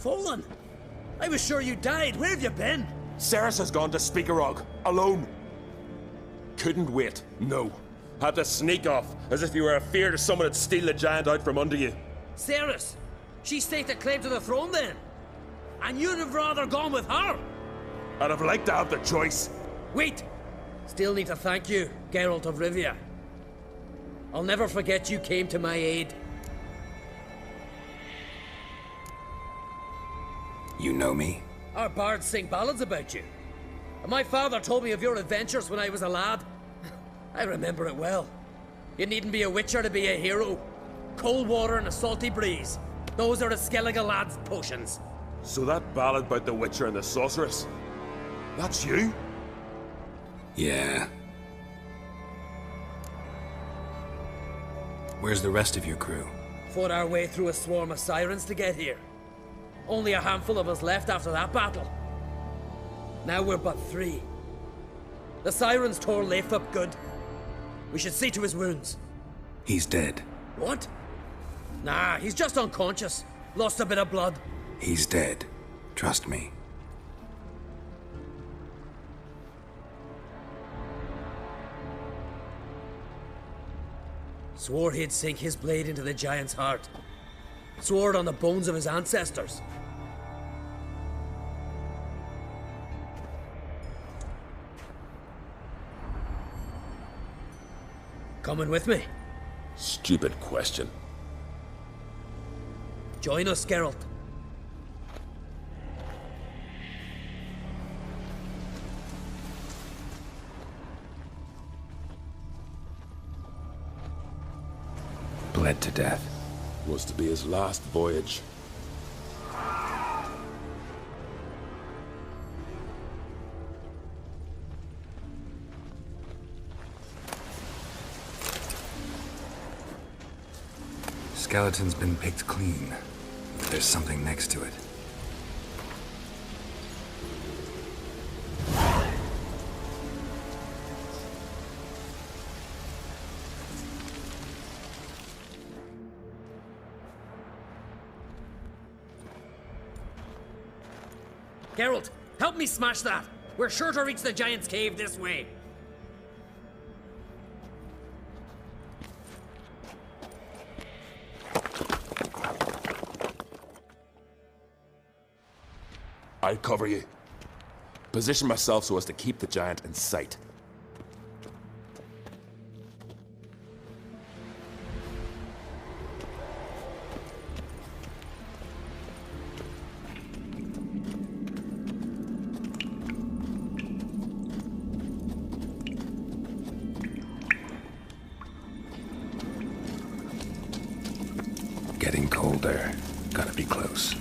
Fallen? I was sure you died. Where have you been? Ceres has gone to Speakerog, alone. Couldn't wait, no. Had to sneak off, as if you were afeard someone would steal the giant out from under you. Ceres? She staked a claim to the throne then? And you'd have rather gone with her? I'd have liked to have the choice. Wait! Still need to thank you, Geralt of Rivia. I'll never forget you came to my aid. You know me? Our bards sing ballads about you. And my father told me of your adventures when I was a lad. I remember it well. You needn't be a witcher to be a hero. Cold water and a salty breeze. Those are the Skellige lad's potions. So that ballad about the Witcher and the Sorceress, that's you? Yeah. Where's the rest of your crew? Fought our way through a swarm of sirens to get here. Only a handful of us left after that battle. Now we're but 3. The sirens tore Leif up good. We should see to his wounds. He's dead. What? Nah, he's just unconscious. Lost a bit of blood. He's dead. Trust me. Swore he'd sink his blade into the giant's heart. Swore it on the bones of his ancestors. Coming with me? Stupid question. Join us, Geralt. Bled to death. Was to be his last voyage. Skeleton's been picked clean. There's something next to it. Geralt, help me smash that! We're sure to reach the giant's cave this way. I'll cover you. Position myself so as to keep the giant in sight. Getting colder. Gotta be close.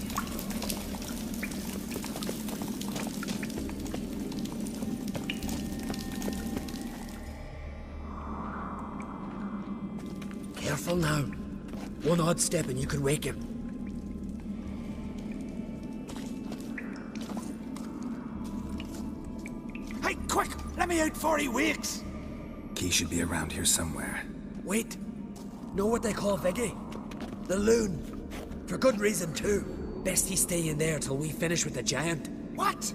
Careful now. One odd step and you could wake him. Hey, quick! Let me out before he wakes! Key should be around here somewhere. Wait. Know what they call Viggy? The loon. For good reason, too. Best he stay in there till we finish with the giant. What?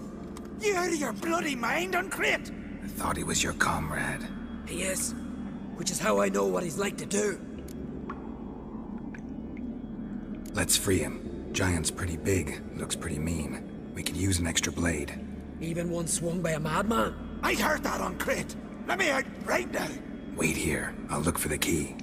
You out of your bloody mind, Uncrate? I thought he was your comrade. He is. Which is how I know what he's like to do. Let's free him. Giant's pretty big, looks pretty mean. We could use an extra blade. Even one swung by a madman. I heard that, Uncrate. Let me out right now. Wait here. I'll look for the key.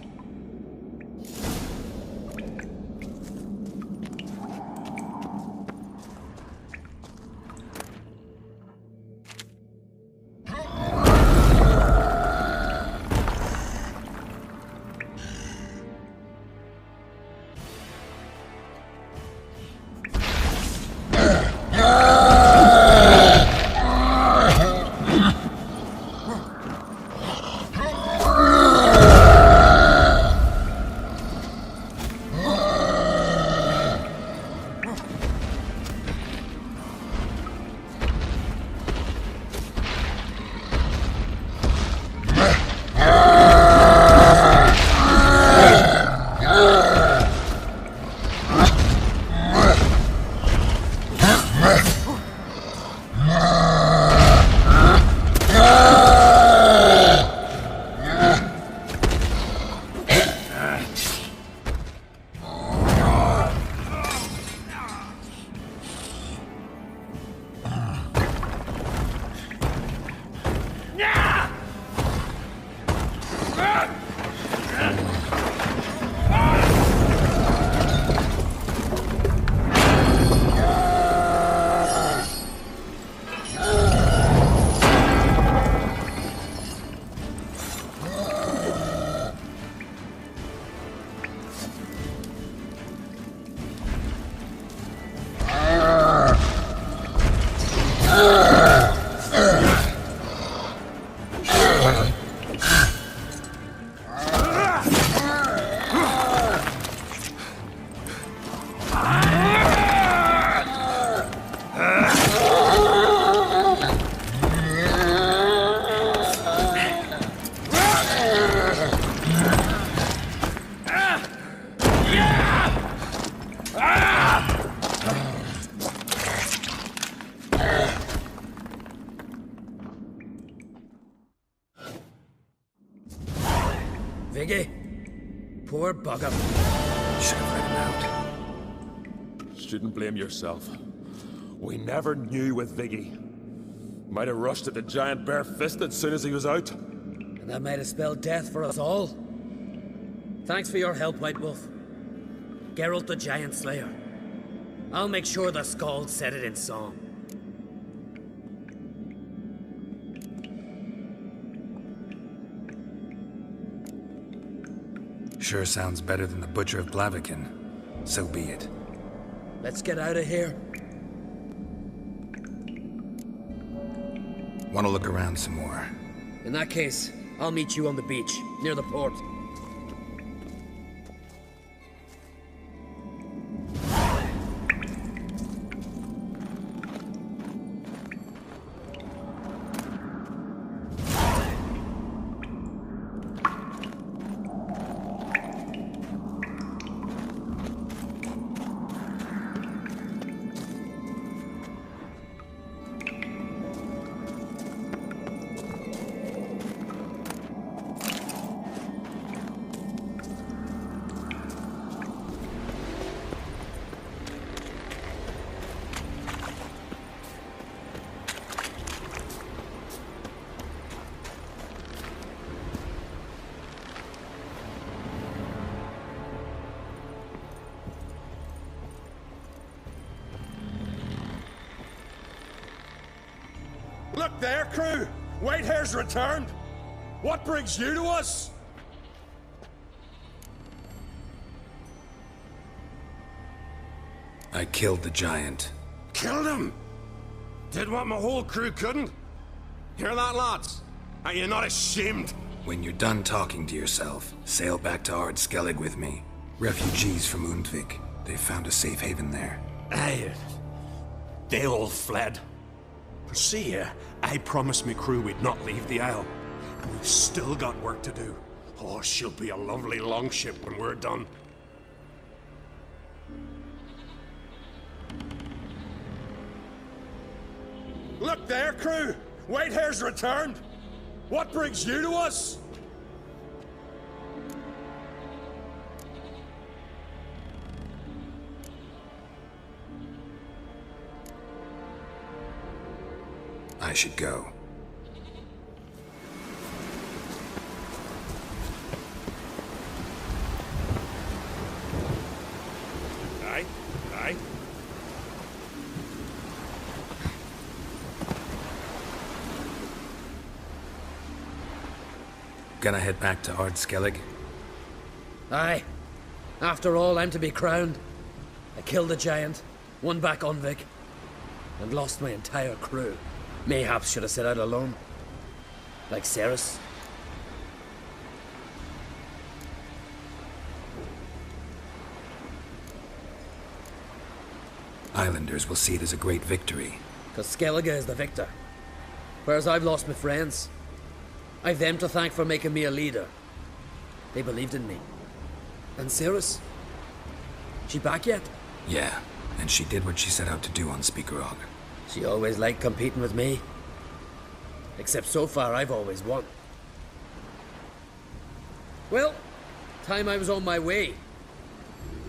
Viggy? Poor bugger. Should have let him out. Shouldn't blame yourself. We never knew with Viggy. Might have rushed at the giant bare-fisted as soon as he was out. And that might have spelled death for us all. Thanks for your help, White Wolf. Geralt the Giant Slayer. I'll make sure the Skald said it in song. Sure sounds better than the Butcher of Blaviken. So be it. Let's get out of here. Want to look around some more? In that case, I'll meet you on the beach, near the port. Look there, crew! Whitehair's returned! What brings you to us? I killed the giant. Killed him? Did what my whole crew couldn't? Hear that, lads? Are you not ashamed? When you're done talking to yourself, sail back to Ard Skellig with me. Refugees from Undvik. They found a safe haven there. Aye. They all fled. See here, I promised me crew we'd not leave the Isle. And we've still got work to do. Oh, she'll be a lovely longship when we're done. Look there, crew! Whitehair's returned! What brings you to us? I should go. Aye, aye. Gonna head back to Ard Skellig? Aye. After all, I'm to be crowned. I killed the giant, won back Undvik, and lost my entire crew. Mayhaps should have set out alone. Like Ceres. Islanders will see it as a great victory. Because Skellige is the victor. Whereas I've lost my friends. I've them to thank for making me a leader. They believed in me. And Ceres? She back yet? Yeah, and she did what she set out to do on Speakerog. She always liked competing with me. Except so far, I've always won. Well, time I was on my way.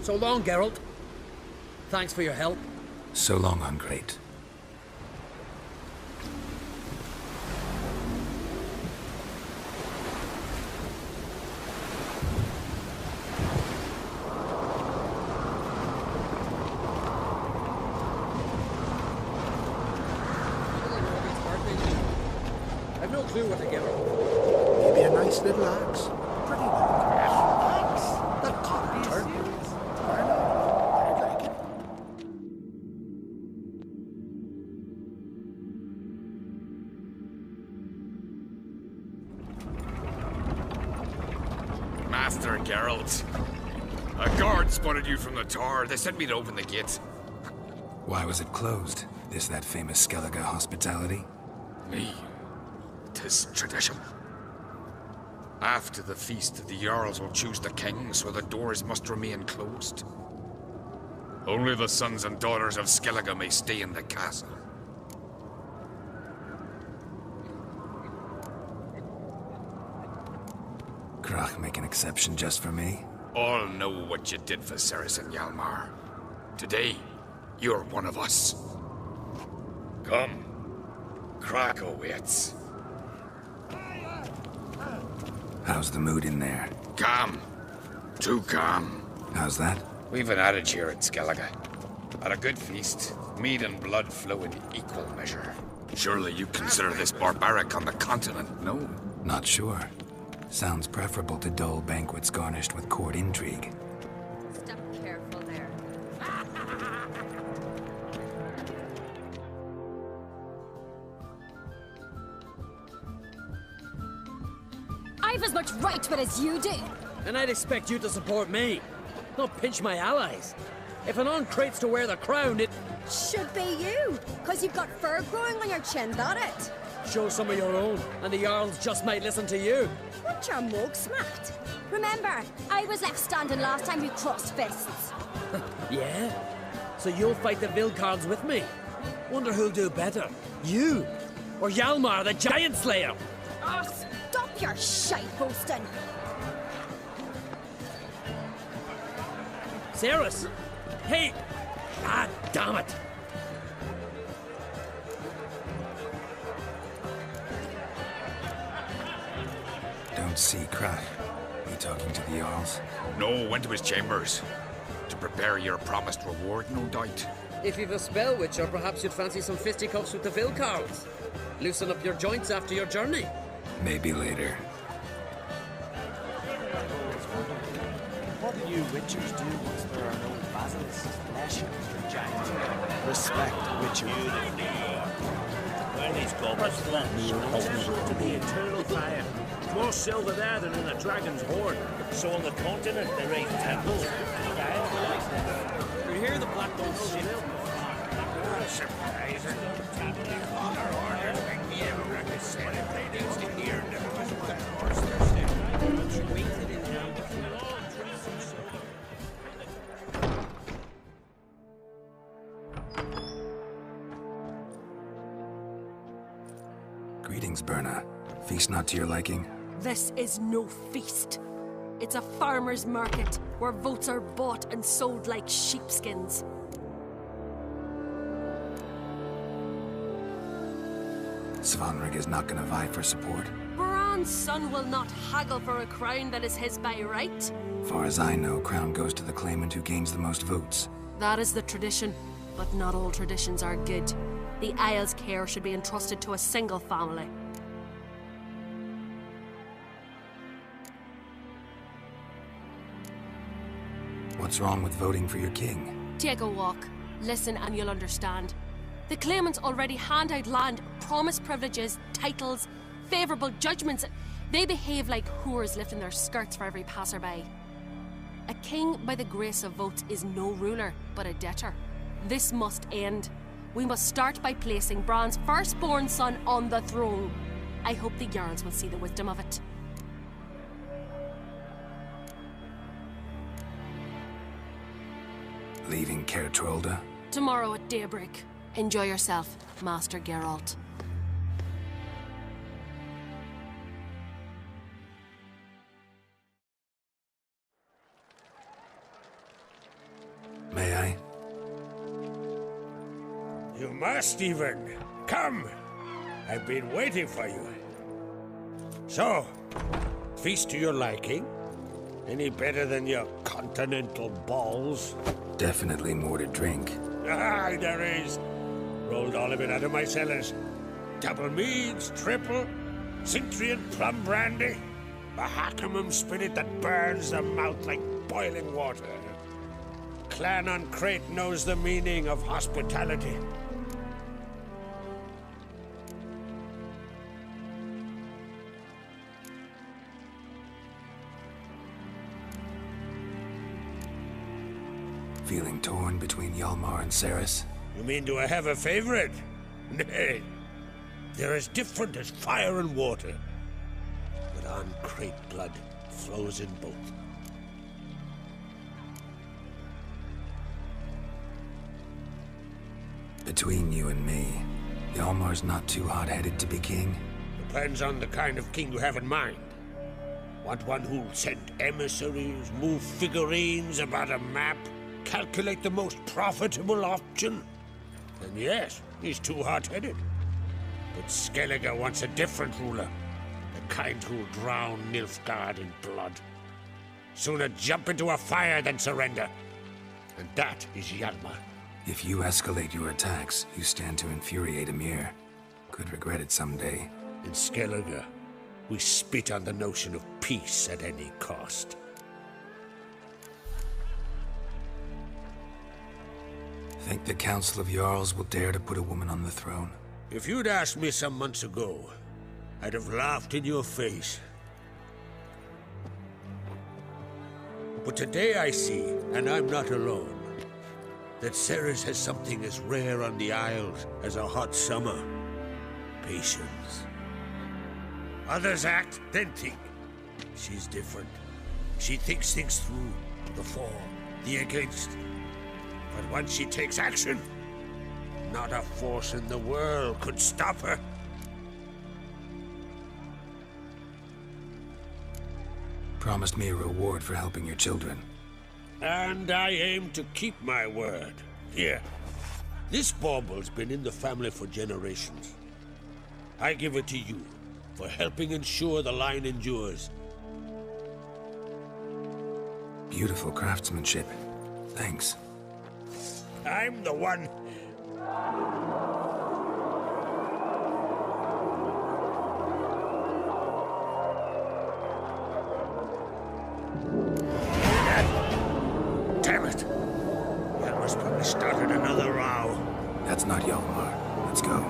So long, Geralt. Thanks for your help. So long, Ungreat. I've no clue what to give her. Maybe a nice little axe. Pretty like axe. That carter. I know. I'd like it. Master Geralt. A guard spotted you from the tower. They sent me to open the gate. Why was it closed? Is that famous Skellige hospitality? Me. 'Tis tradition. After the feast, the Jarls will choose the king, so the doors must remain closed. Only the sons and daughters of Skellige may stay in the castle. Krach make an exception just for me? All know what you did for Ceres and Hjalmar. Today, you're one of us. Come. Krakowitz. How's the mood in there? Calm. Too calm. How's that? We've an adage here at Skellige. At a good feast, mead and blood flow in equal measure. Surely you consider this barbaric on the continent, no? Not sure. Sounds preferable to dull banquets garnished with court intrigue. Step careful there. I've as much right to it as you do. And I'd expect you to support me, not pinch my allies. If an on-crate's to wear the crown, it... Should be you, because you've got fur growing on your chin, that it? Show some of your own, and the Jarls just might listen to you. Want your mug smacked? Remember, I was left standing last time you crossed fists. Yeah? So you'll fight the Vilcards with me? Wonder who'll do better, you or Hjalmar, the Giant Slayer? Oh, stop your shite boasting. Ceres! Hey! Ah, damn it! Don't see Krach. He talking to the Jarls? No, went to his chambers. To prepare your promised reward, no doubt. If you've a spell witcher, perhaps you'd fancy some fisticuffs with the Vilcards. Loosen up your joints after your journey. Maybe later. What do you witchers do once there are no basilisks, flesh, giants? Respect witchery. Well, these goblins to the eternal fire. More silver there than in a dragon's hoard. So on the continent they raise temples. You hear the Black Dog shit? Surprising. Other orders make me ever represent if they need to hear them. Of course they're saying. Waited in town before all trees Greetings, Berna. Feast not to your liking? This is no feast. It's a farmer's market where votes are bought and sold like sheepskins. Svanrig is not gonna vie for support? Bran's son will not haggle for a crown that is his by right. Far as I know, crown goes to the claimant who gains the most votes. That is the tradition, but not all traditions are good. The Isle's care should be entrusted to a single family. What's wrong with voting for your king? Take a walk, listen and you'll understand. The claimants already hand out land, promise privileges, titles, favourable judgments. They behave like whores lifting their skirts for every passerby. A king by the grace of votes is no ruler, but a debtor. This must end. We must start by placing Bran's firstborn son on the throne. I hope the Jarls will see the wisdom of it. Leaving Caer Trolda? Tomorrow at daybreak. Enjoy yourself, Master Geralt. May I? You must even. Come! I've been waiting for you. So, feast to your liking? Any better than your continental balls? Definitely more to drink. Ah, there is. Rolled all of it out of my cellars. Double meads, triple, Cintrian plum brandy, Mahakimum spirit that burns the mouth like boiling water. Clan on Crate knows the meaning of hospitality. Feeling torn between Hjalmar and Ceres? You mean do I have a favorite? Nay. They're as different as fire and water. But on Crate blood flows in both. Between you and me, Hjalmar's not too hot-headed to be king? Depends on the kind of king you have in mind. Want one who'll send emissaries, move figurines about a map, calculate the most profitable option? Then yes, he's too hot-headed. But Skellige wants a different ruler. The kind who'll drown Nilfgaard in blood. Sooner jump into a fire than surrender. And that is Hjalmar. If you escalate your attacks, you stand to infuriate Emir. Could regret it someday. In Skellige, we spit on the notion of peace at any cost. Think the Council of Jarls will dare to put a woman on the throne? If you'd asked me some months ago, I'd have laughed in your face. But today I see, and I'm not alone, that Ceres has something as rare on the Isles as a hot summer. Patience. Others act, then think. She's different. She thinks things through, the for, the against. But once she takes action, not a force in the world could stop her. Promised me a reward for helping your children. And I aim to keep my word. Here, this bauble's been in the family for generations. I give it to you for helping ensure the line endures. Beautiful craftsmanship. Thanks. I'm the one. Damn it! Hjalmar's probably started another row. That's not Hjalmar. Let's go.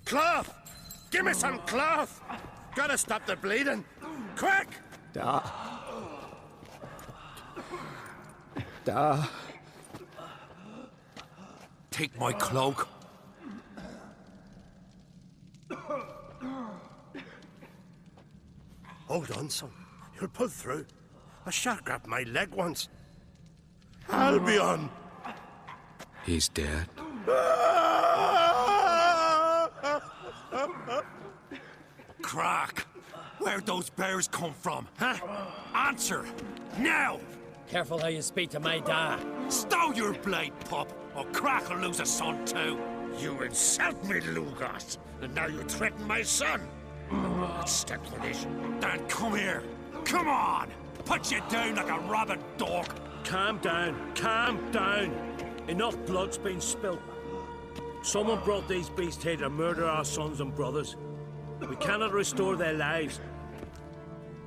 Cloth! Give me some cloth! Gotta stop the bleeding! Quick! Da. Take my cloak. Hold on, son. You'll pull through. A shark grabbed my leg once. Albion! He's dead. Crack! Where'd those bears come from, huh? Answer! Now! Careful how you speak to my dad. Stow your blade, pup, or Crack will lose a son too. You insult me, Lugos, and now you threaten my son. Let's step for this. Dan, come here. Come on! Put you down like a rabid dog. Calm down. Calm down. Enough blood's been spilt. Someone brought these beasts here to murder our sons and brothers. We cannot restore their lives.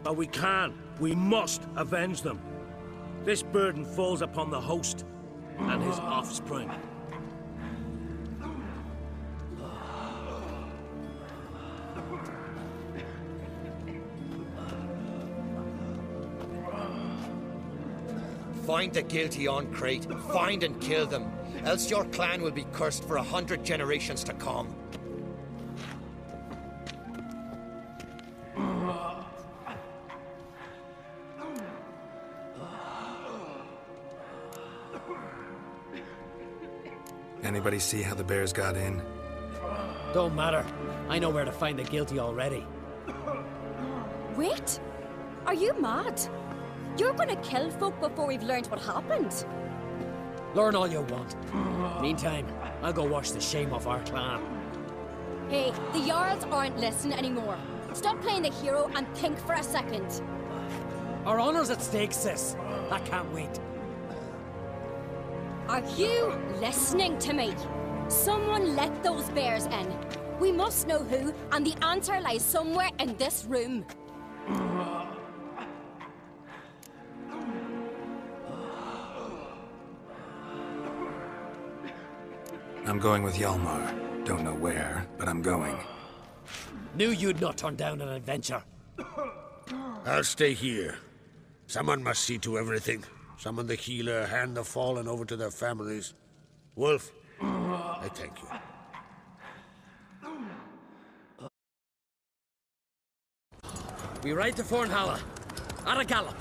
But we can. We must avenge them. This burden falls upon the host and his offspring. Find the guilty on Crate. Find and kill them. Else your clan will be cursed for 100 generations to come. Anybody see how the bears got in? Don't matter. I know where to find the guilty already. Wait! Are you mad? You're gonna kill folk before we've learned what happened. Learn all you want. Meantime, I'll go wash the shame off our clan. Hey, the Jarls aren't listening anymore. Stop playing the hero and think for a second. Our honor's at stake, sis. I can't wait. Are you listening to me? Someone let those bears in. We must know who, and the answer lies somewhere in this room. I'm going with Hjalmar. Don't know where, but I'm going. Knew you'd not turn down an adventure. I'll stay here. Someone must see to everything. Summon the healer, hand the fallen over to their families. Wolf, I thank you. We ride to Fornhalla. At a gallop.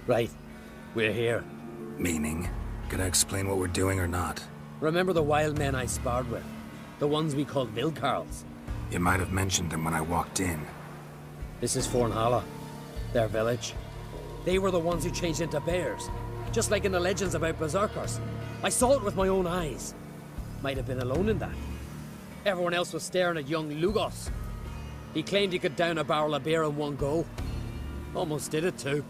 Right. We're here. Meaning? Can I explain what we're doing or not? Remember the wild men I sparred with? The ones we called Vilkarls? You might have mentioned them when I walked in. This is Fornhalla. Their village. They were the ones who changed into bears. Just like in the legends about berserkers. I saw it with my own eyes. Might have been alone in that. Everyone else was staring at young Lugos. He claimed he could down a barrel of beer in one go. Almost did it too.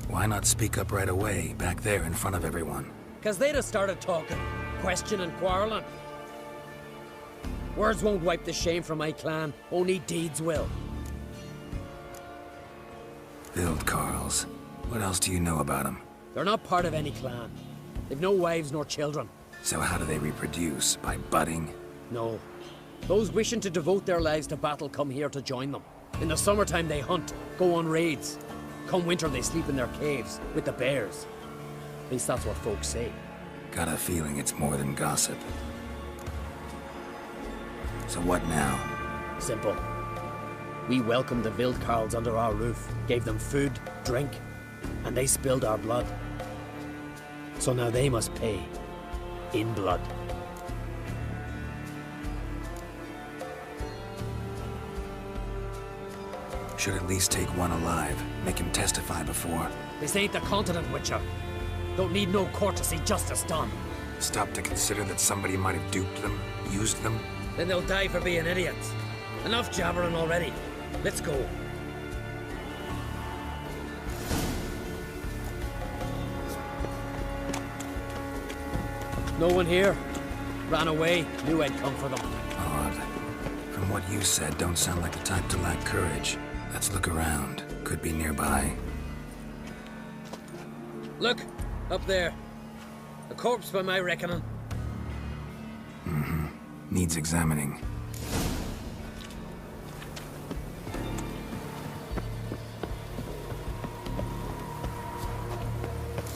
Why not speak up right away, back there in front of everyone? 'Cause they'd have started talking, questioning, quarreling. Words won't wipe the shame from my clan, only deeds will. Vilkarls. What else do you know about them? They're not part of any clan. They've no wives nor children. So how do they reproduce? By budding? No. Those wishing to devote their lives to battle come here to join them. In the summertime they hunt, go on raids. Come winter they sleep in their caves, with the bears. At least that's what folks say. Got a feeling it's more than gossip. So what now? Simple. We welcomed the Vilkarls under our roof, gave them food, drink, and they spilled our blood. So now they must pay. In blood. Should at least take one alive. Make him testify before. This ain't the continent, Witcher. Don't need no courtesy, justice done. Stop to consider that somebody might have duped them, used them. Then they'll die for being idiots. Enough jabbering already. Let's go. No one here. Ran away. Knew I'd come for them. Odd. From what you said, don't sound like the type to lack courage. Let's look around. Could be nearby. Look! Up there. A corpse by my reckoning. Mm-hmm. Needs examining.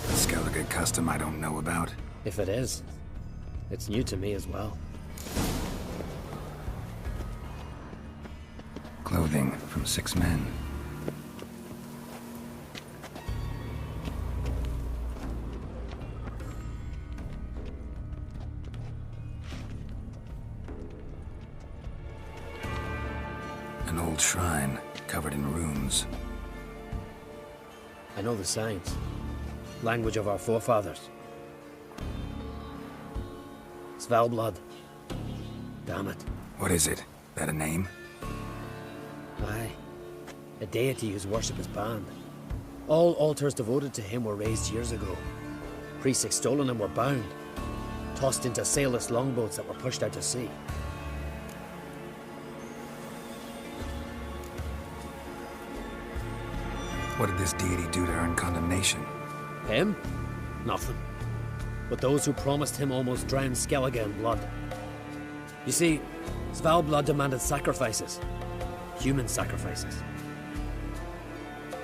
A Skellige custom I don't know about. If it is, it's new to me as well. Clothing from 6 men. An old shrine, covered in runes. I know the signs. Language of our forefathers. Svalblood. Damn it. What is it? That a name? Aye. A deity whose worship is banned. All altars devoted to him were raised years ago. Priests extolling him were bound. Tossed into sailless longboats that were pushed out to sea. What did this deity do to earn condemnation? Him? Nothing. But those who promised him almost drowned Skellige in blood. You see, Svalbard demanded sacrifices. Human sacrifices.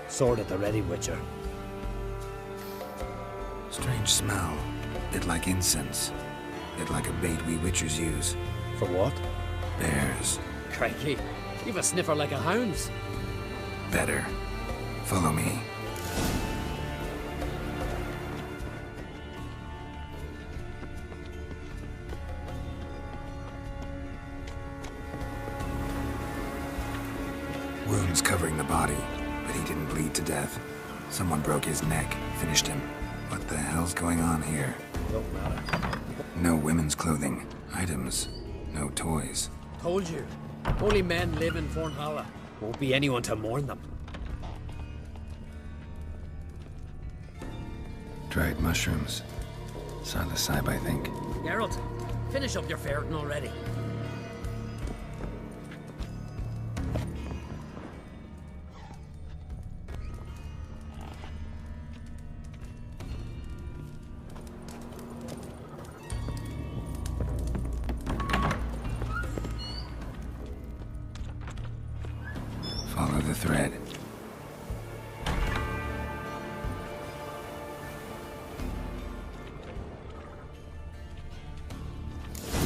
Sword at the ready, Witcher. Strange smell. Bit like incense. Bit like a bait we Witchers use. For what? Bears. Crikey, you've a sniffer like a hound's. Better. Follow me. Wounds covering the body, but he didn't bleed to death. Someone broke his neck, finished him. What the hell's going on here? Don't matter. No women's clothing, items, no toys. Told you. Only men live in Fornhalla. Won't be anyone to mourn them. Dried mushrooms. Psilocybe, I think. Geralt, finish up your ferreting already. Follow the thread.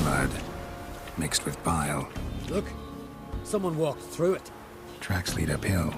Blood. Mixed with bile. Look, someone walked through it. Tracks lead uphill.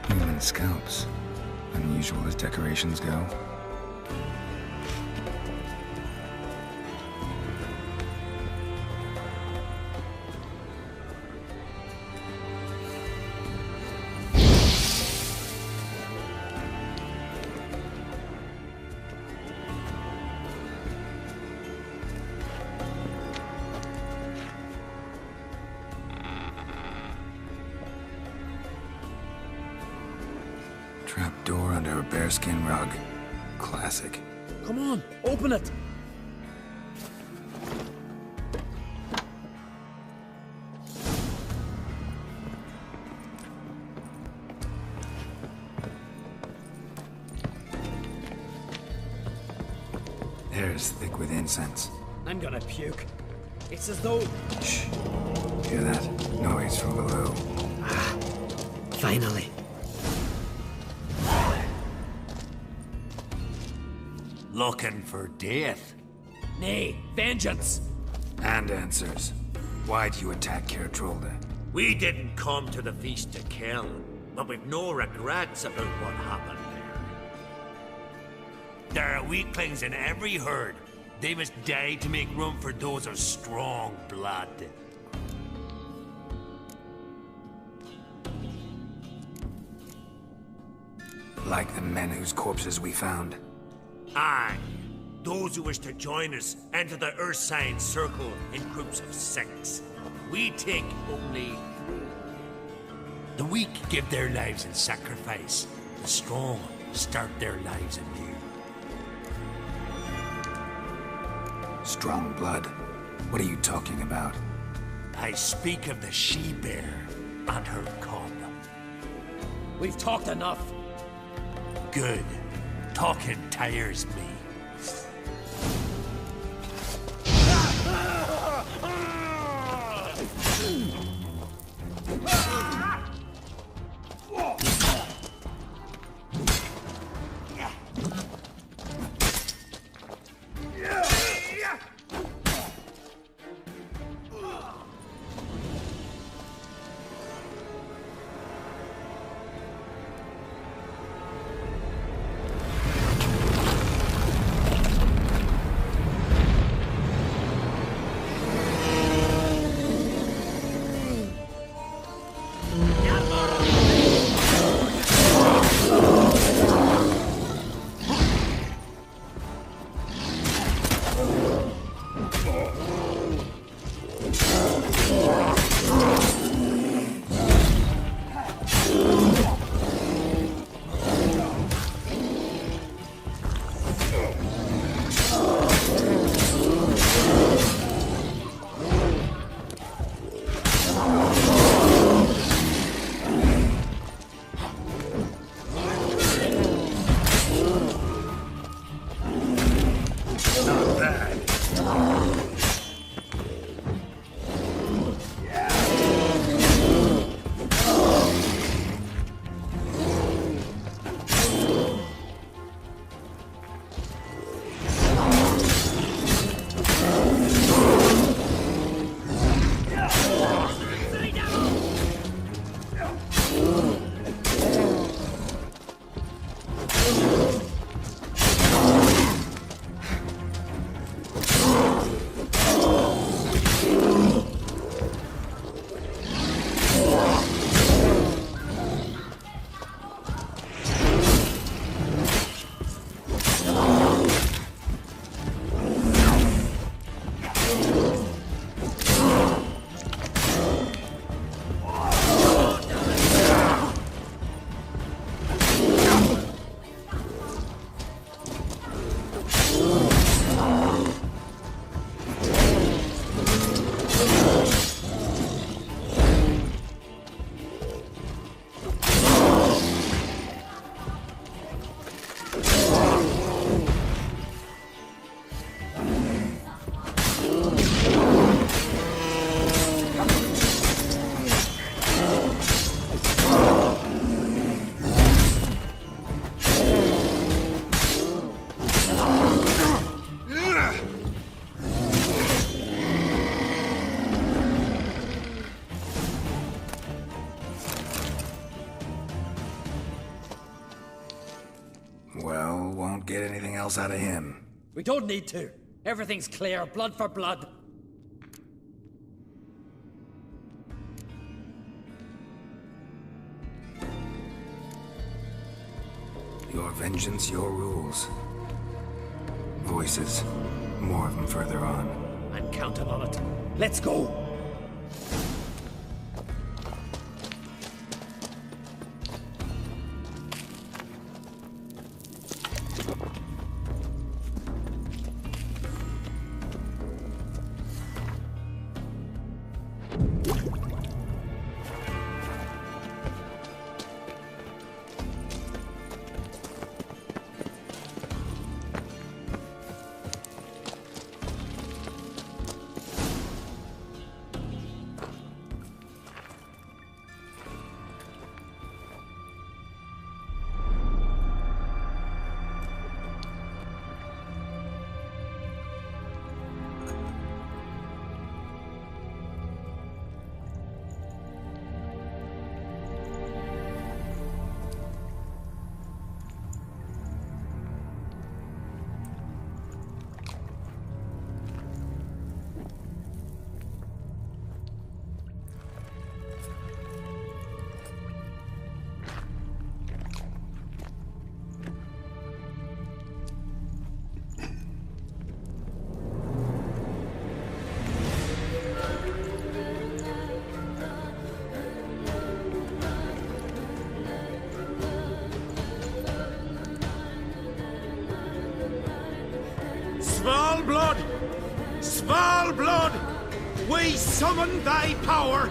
Human scalps. Unusual as decorations go. Trap door under a bearskin rug. Classic. Come on, open it! Air's thick with incense. I'm gonna puke. It's as though... Shh. Hear that? Noise from below. Finally. Looking for death? Nay, vengeance! And answers. Why'd you attack Kertrolda? We didn't come to the feast to kill, but we've no regrets about what happened there. There are weaklings in every herd. They must die to make room for those of strong blood. Like the men whose corpses we found. Aye. Those who wish to join us enter the Ursine Circle in groups of 6. We take only 3. The weak give their lives in sacrifice. The strong start their lives anew. Strong blood? What are you talking about? I speak of the she-bear and her cub. We've talked enough. Good. Talking tires me. else out of him. We don't need to. Everything's clear, blood for blood. Your vengeance, your rules. Voices. More of them further on. I'm counting on it. Let's go! Svalblood! Svalblood! We summon thy power!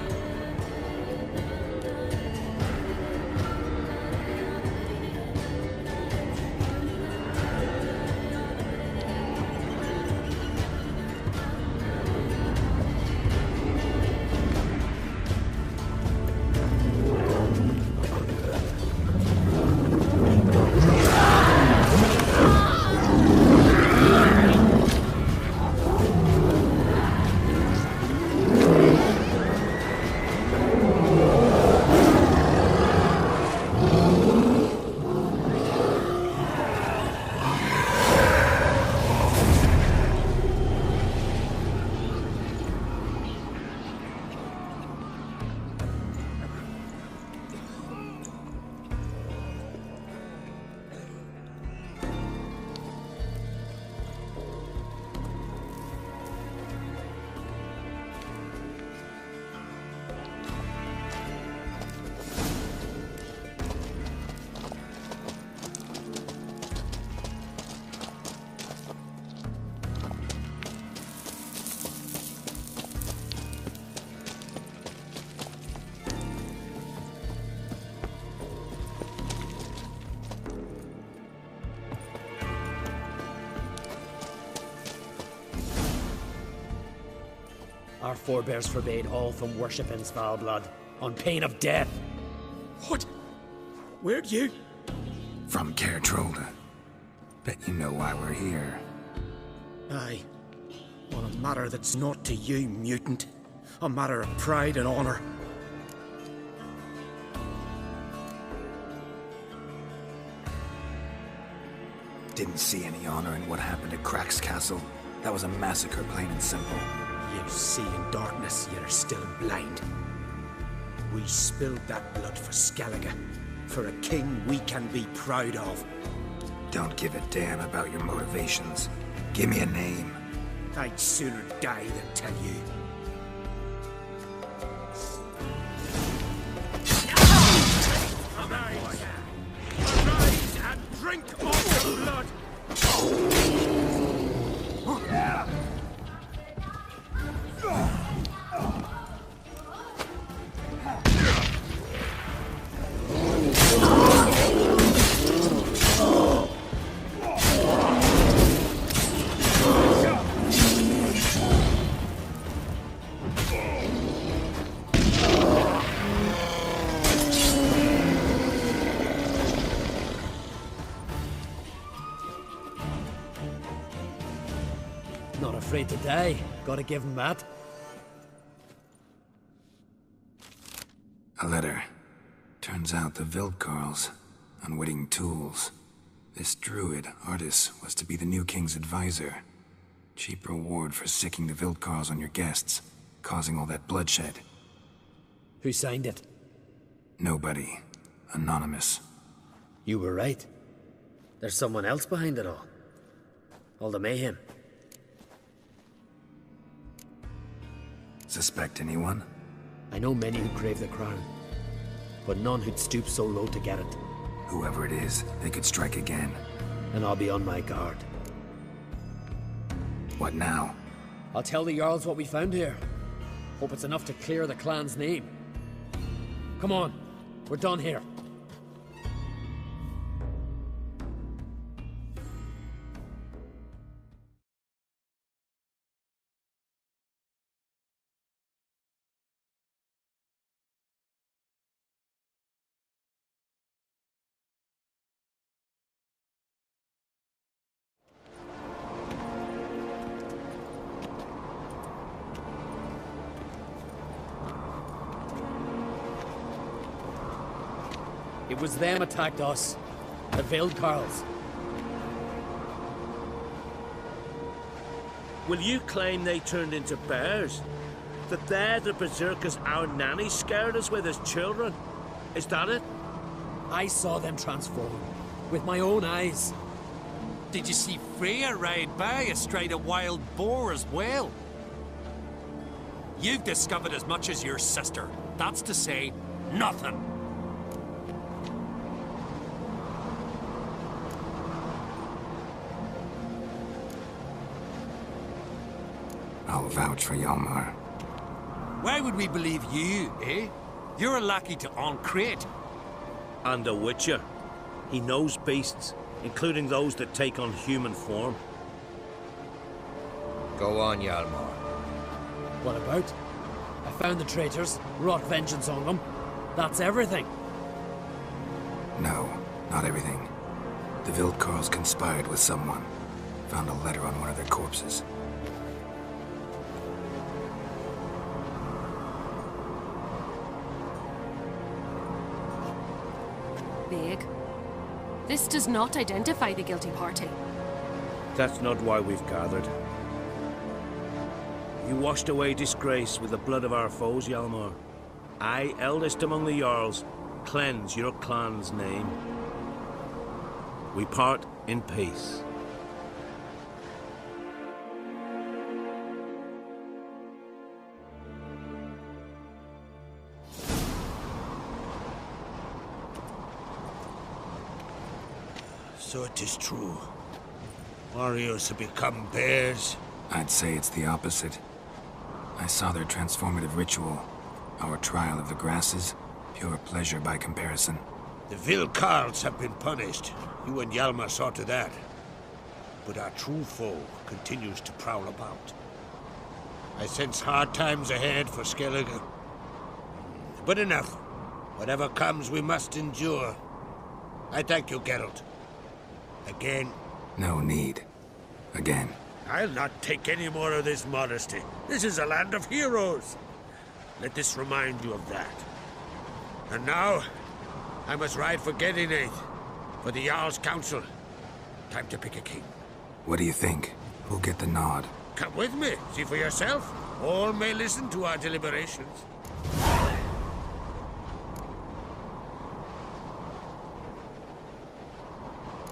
Our forebears forbade all from worship in Svalblood, on pain of death. What? Where'd you? From Caer Trolda. Bet you know why we're here. Aye. On a matter that's not to you, mutant. A matter of pride and honor. Didn't see any honor in what happened at Crack's castle. That was a massacre, plain and simple. You see in darkness, you're still blind. We spilled that blood for Skellige, for a king we can be proud of. Don't give a damn about your motivations. Give me a name. I'd sooner die than tell you. Arise! Arise and drink of the blood! Not afraid to die. Gotta give him that. A letter. Turns out the Wildkarls, unwitting tools. This druid, Artis, was to be the new king's advisor. Cheap reward for sicking the Wildkarls on your guests, causing all that bloodshed. Who signed it? Nobody. Anonymous. You were right. There's someone else behind it all the mayhem. Suspect anyone? I know many who crave the crown, but none who'd stoop so low to get it. Whoever it is, they could strike again. And I'll be on my guard. What now? I'll tell the Jarls what we found here. Hope it's enough to clear the clan's name. Come on, we're done here. It was them attacked us. The Wildkarls. Will you claim they turned into bears? That they're the berserkers our nanny scared us with as children? Is that it? I saw them transform. With my own eyes. Did you see Freya ride by astride a wild boar as well? You've discovered as much as your sister. That's to say, nothing. I'll vouch for Hjalmar. Why would we believe you, eh? You're a lackey to Ancrate. And a witcher. He knows beasts, including those that take on human form. Go on, Hjalmar. What about? I found the traitors, wrought vengeance on them. That's everything. No, not everything. The Wildkarls conspired with someone. Found a letter on one of their corpses. Big. This does not identify the guilty party. That's not why we've gathered. You washed away disgrace with the blood of our foes, Hjalmar. I, eldest among the Jarls, cleanse your clan's name. We part in peace. So it is true. Warriors have become bears. I'd say it's the opposite. I saw their transformative ritual. Our trial of the grasses, pure pleasure by comparison. The Wildkarls have been punished. You and Hjalmar saw to that. But our true foe continues to prowl about. I sense hard times ahead for Skellige. But enough. Whatever comes, we must endure. I thank you, Geralt. Again. No need. Again. I'll not take any more of this modesty. This is a land of heroes. Let this remind you of that. And now, I must ride for Gedinate, for the Jarl's Council. Time to pick a king. What do you think? Who'll get the nod? Come with me, see for yourself. All may listen to our deliberations.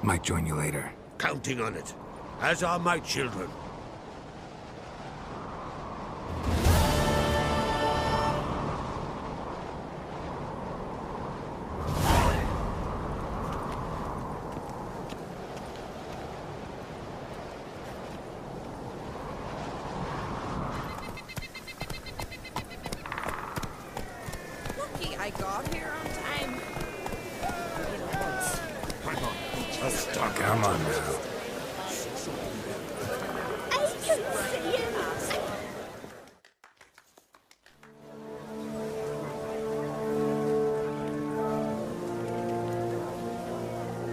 Might join you later. Counting on it. As are my children. Lucky I got here on time. Come on now. I can see it.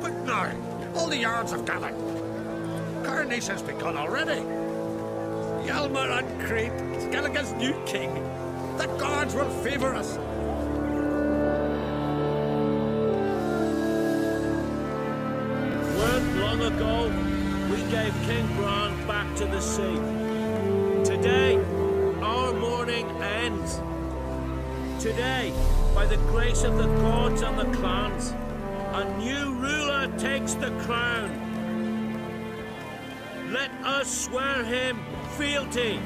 But no, all the Jarls have gathered. Coronation's begun already. Hjalmar Ancrate, Skellige's new king. The gods will favor us. When long ago, we gave King Bran back to the sea. Today, our mourning ends. Today, by the grace of the gods and the clans, a new ruler takes the crown. Let us swear him fealty.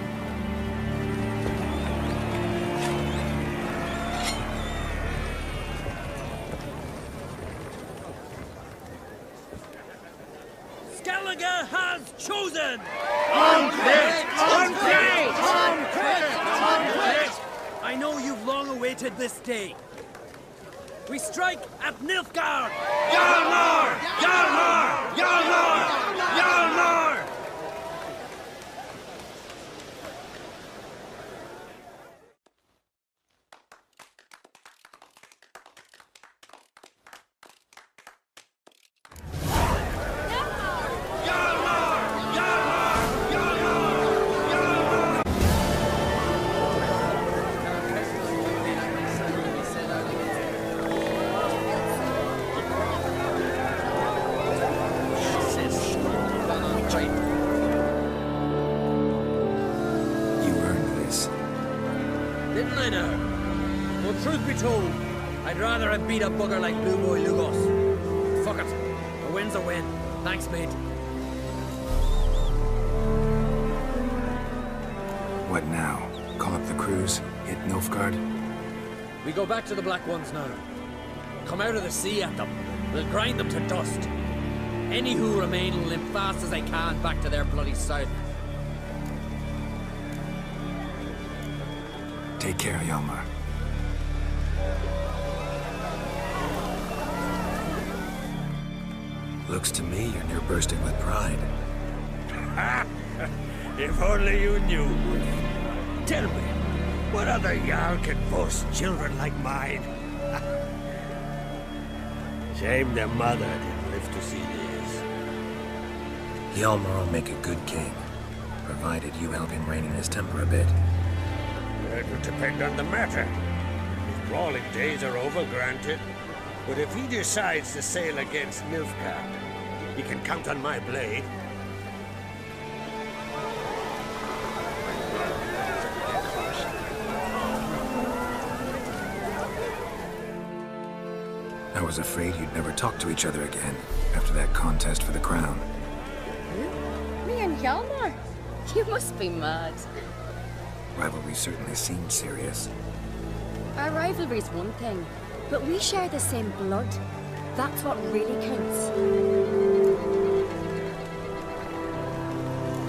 Skellige has chosen! I know you've long awaited this day. We strike at Nilfgaard! Jarnor! Jarnor! Jarnor! Jarnor! Didn't I now? Well, truth be told, I'd rather have beat a bugger like Blue Boy Lugos. Fuck it. A win's a win. Thanks, mate. What now? Call up the crews? Hit Nilfgaard? We go back to the Black Ones now. Come out of the sea at them. We'll grind them to dust. Any who remain will limp fast as they can back to their bloody south. Take care, Hjalmar. Looks to me you're near bursting with pride. If only you knew. Tell me, what other Jarl can boast children like mine? Shame their mother didn't live to see this. Hjalmar will make a good king, provided you help him rein in his temper a bit. It will depend on the matter. His brawling days are over, granted. But if he decides to sail against Nilfgaard, he can count on my blade. I was afraid you'd never talk to each other again after that contest for the crown. You? Me and Hjalmar? You must be mad. Rivalry certainly seemed serious. Our rivalry's one thing, but we share the same blood. That's what really counts.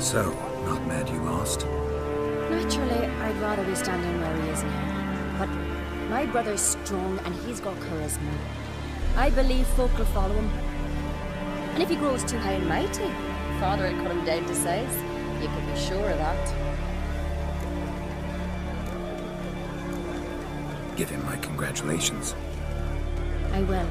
So, not mad you lost? Naturally, I'd rather be standing where he is now. But my brother's strong and he's got charisma. I believe folk will follow him. And if he grows too high and mighty, Father would cut him dead to size. You can be sure of that. Give him my congratulations. I will.